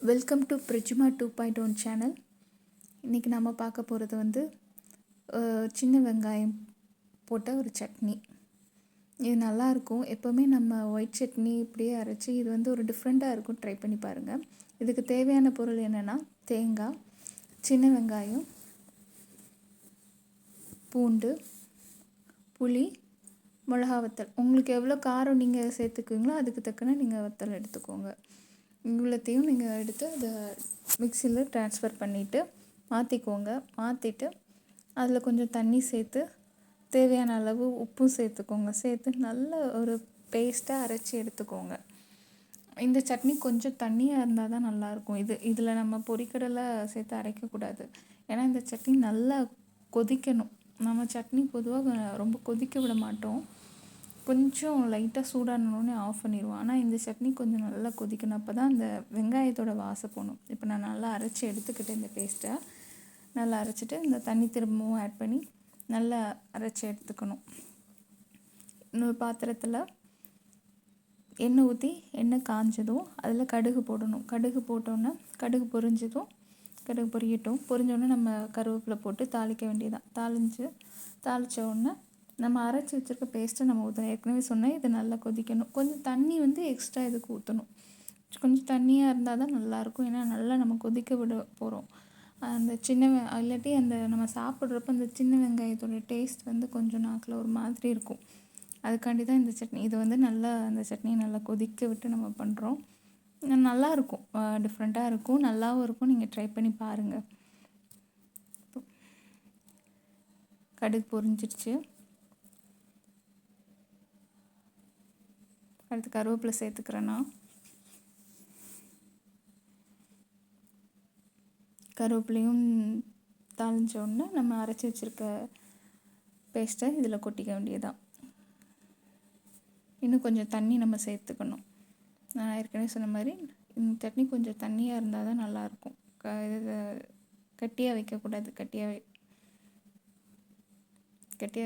Welcome to பிரிஜ்மா 2.1 channel. இன்றைக்கி நம்ம பார்க்க போகிறது வந்து சின்ன வெங்காயம் போட்ட ஒரு சட்னி. இது நல்லாயிருக்கும். எப்போவுமே நம்ம ஒயிட் சட்னி இப்படியே அரைச்சி இது வந்து ஒரு டிஃப்ரெண்ட்டாக இருக்கும். ட்ரை பண்ணி பாருங்கள். இதுக்கு தேவையான பொருள் என்னென்னா தேங்காய், சின்ன வெங்காயம், பூண்டு, புளி, மிளகா வத்தல். உங்களுக்கு எவ்வளோ காரம் நீங்கள் சேர்த்துக்குவீங்களோ அதுக்கு தக்கன நீங்கள் வத்தல் எடுத்துக்கோங்க. இவ்வளோத்தையும் நீங்கள் எடுத்து அதை மிக்சியில் ட்ரான்ஸ்ஃபர் பண்ணிவிட்டு மாற்றிட்டு அதில் கொஞ்சம் தண்ணி சேர்த்து தேவையான அளவு உப்பும் சேர்த்துக்கோங்க. சேர்த்து நல்ல ஒரு பேஸ்ட்டாக அரைச்சி எடுத்துக்கோங்க. இந்த சட்னி கொஞ்சம் தண்ணியாக இருந்தால் தான் நல்லாயிருக்கும். இதில் நம்ம பொரிக்கடலை சேர்த்து அரைக்கக்கூடாது. ஏன்னா இந்த சட்னி நல்லா கொதிக்கணும். நம்ம சட்னி பொதுவாக ரொம்ப கொதிக்க விட மாட்டோம். கொஞ்சம் லைட்டாக சூடானோடனே ஆஃப் பண்ணிடுவோம். ஆனால் இந்த சட்னி கொஞ்சம் நல்லா கொதிக்கணும். அப்போ தான் அந்த வெங்காயத்தோட வாசம் போகணும். இப்போ நான் நல்லா அரைச்சி எடுத்துக்கிட்டேன். இந்த பேஸ்ட்டை நல்லா அரைச்சிட்டு இந்த தண்ணி திரும்பவும் ஆட் பண்ணி நல்லா அரைச்சி எடுத்துக்கணும். இன்னொரு பாத்திரத்தில் எண்ணெய் ஊற்றி எண்ணெய் காஞ்சதும் அதில் கடுகு போடணும். கடுகு போட்டோன்னே கடுகு பொரியட்டும். பொரிஞ்சோடனே நம்ம கருவேப்பிலை போட்டு தாளிக்க வேண்டியதான். தாளித்த உடனே நம்ம அரைச்சி வச்சுருக்க பேஸ்ட்டை நம்ம ஊற்றணும். ஏற்கனவே சொன்னேன், இது நல்லா கொதிக்கணும். கொஞ்சம் தண்ணி வந்து எக்ஸ்ட்ரா இதுக்கு ஊற்றணும். கொஞ்சம் தண்ணியாக இருந்தால் தான் நல்லாயிருக்கும். ஏன்னா நல்லா நம்ம கொதிக்க விட போகிறோம். அந்த இல்லாட்டி அந்த நம்ம சாப்பிட்றப்ப அந்த சின்ன வெங்காயத்தோட டேஸ்ட் வந்து கொஞ்சம் நாக்கில் ஒரு மாதிரி இருக்கும். அதுக்காண்டி தான் இந்த சட்னி. இது வந்து நல்லா அந்த சட்னியை நல்லா கொதிக்க விட்டு நம்ம பண்ணுறோம். நல்லாயிருக்கும். டிஃப்ரெண்ட்டாக இருக்கும், நல்லாவும் இருக்கும். நீங்கள் ட்ரை பண்ணி பாருங்கள். கடுகு பொரிஞ்சிடுச்சு. அடுத்து கருவேப்பிலை சேர்த்துக்கிறேன்னா கருவேப்பிலையும் தாளிஞ்ச உடனே நம்ம அரைச்சி வச்சுருக்க பேஸ்ட்டை இதில் கொட்டிக்க வேண்டியதான். இன்னும் கொஞ்சம் தண்ணி நம்ம சேர்த்துக்கணும். நான் ஏற்கனவே சொன்ன மாதிரி இந்த சட்னி கொஞ்சம் தண்ணியாக இருந்தால் தான் நல்லாயிருக்கும். கட்டியாக வைக்கக்கூடாது. கட்டியாக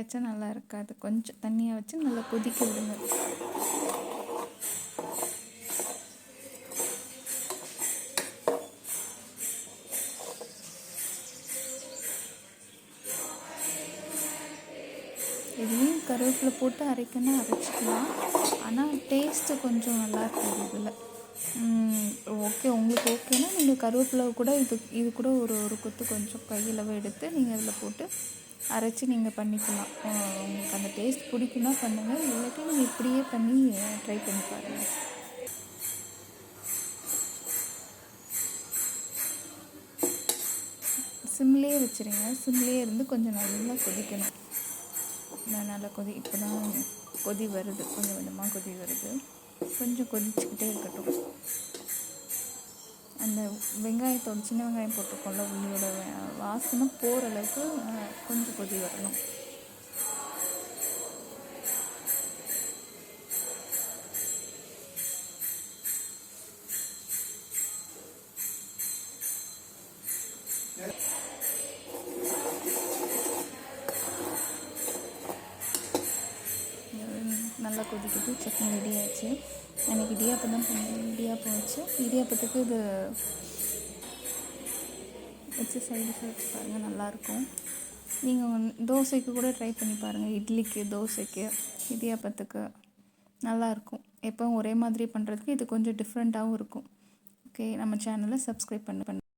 வச்சா நல்லா இருக்காது. கொஞ்சம் தண்ணியாக வச்சு நல்லா கொதிக்க விடுங்க. இதையும் கருவேப்பிலை போட்டு அரைச்சிக்கலாம். ஆனால் டேஸ்ட்டு கொஞ்சம் நல்லா இருக்குது இதில். ஓகே, உங்களுக்கு ஓகேனா நீங்கள் கருவேப்பிலை கூட இது கூட ஒரு கொத்து கொஞ்சம் கையளவு எடுத்து நீங்கள் அதில் போட்டு அரைச்சி நீங்கள் பண்ணிக்கலாம். உங்களுக்கு அந்த டேஸ்ட் பிடிக்குன்னா பண்ணுங்கள். இல்லாட்டி நீங்கள் இப்படியே பண்ணி ட்ரை பண்ணி பாருங்கள். சிம்லேயே வச்சுருங்க. சிம்லேயே இருந்து கொஞ்சம் நல்லா கொதிக்கணும். நல்லா இப்போ தான் கொதி வருது. கொஞ்சம் கொஞ்சமாக கொதி வருது. கொஞ்சம் கொதிச்சுக்கிட்டே இருக்கட்டும். அந்த வெங்காயத்தோட சின்ன வெங்காயம் போட்டிருக்கோம்ல, உள்ளியோட வாசனை போகிற அளவுக்கு கொஞ்சம் கொதி வரணும். நல்லா கொதிக்குது. சட்னி ரெடி ஆயிடுச்சு. எனக்கு இடியாப்பம் தான் பண்ணேன். இடியாப்பம் இடியாப்பத்துக்கு இது வச்சு சைடிஷ் வச்சு பாருங்கள், நல்லாயிருக்கும். நீங்கள் தோசைக்கு கூட ட்ரை பண்ணி பாருங்கள். இட்லிக்கு, தோசைக்கு, இடியாப்பத்துக்கு நல்லாயிருக்கும். எப்போவும் ஒரே மாதிரி பண்ணுறதுக்கு இது கொஞ்சம் டிஃப்ரெண்ட்டாகவும் இருக்கும். ஓகே, நம்ம சேனலை சப்ஸ்கிரைப் பண்ணு.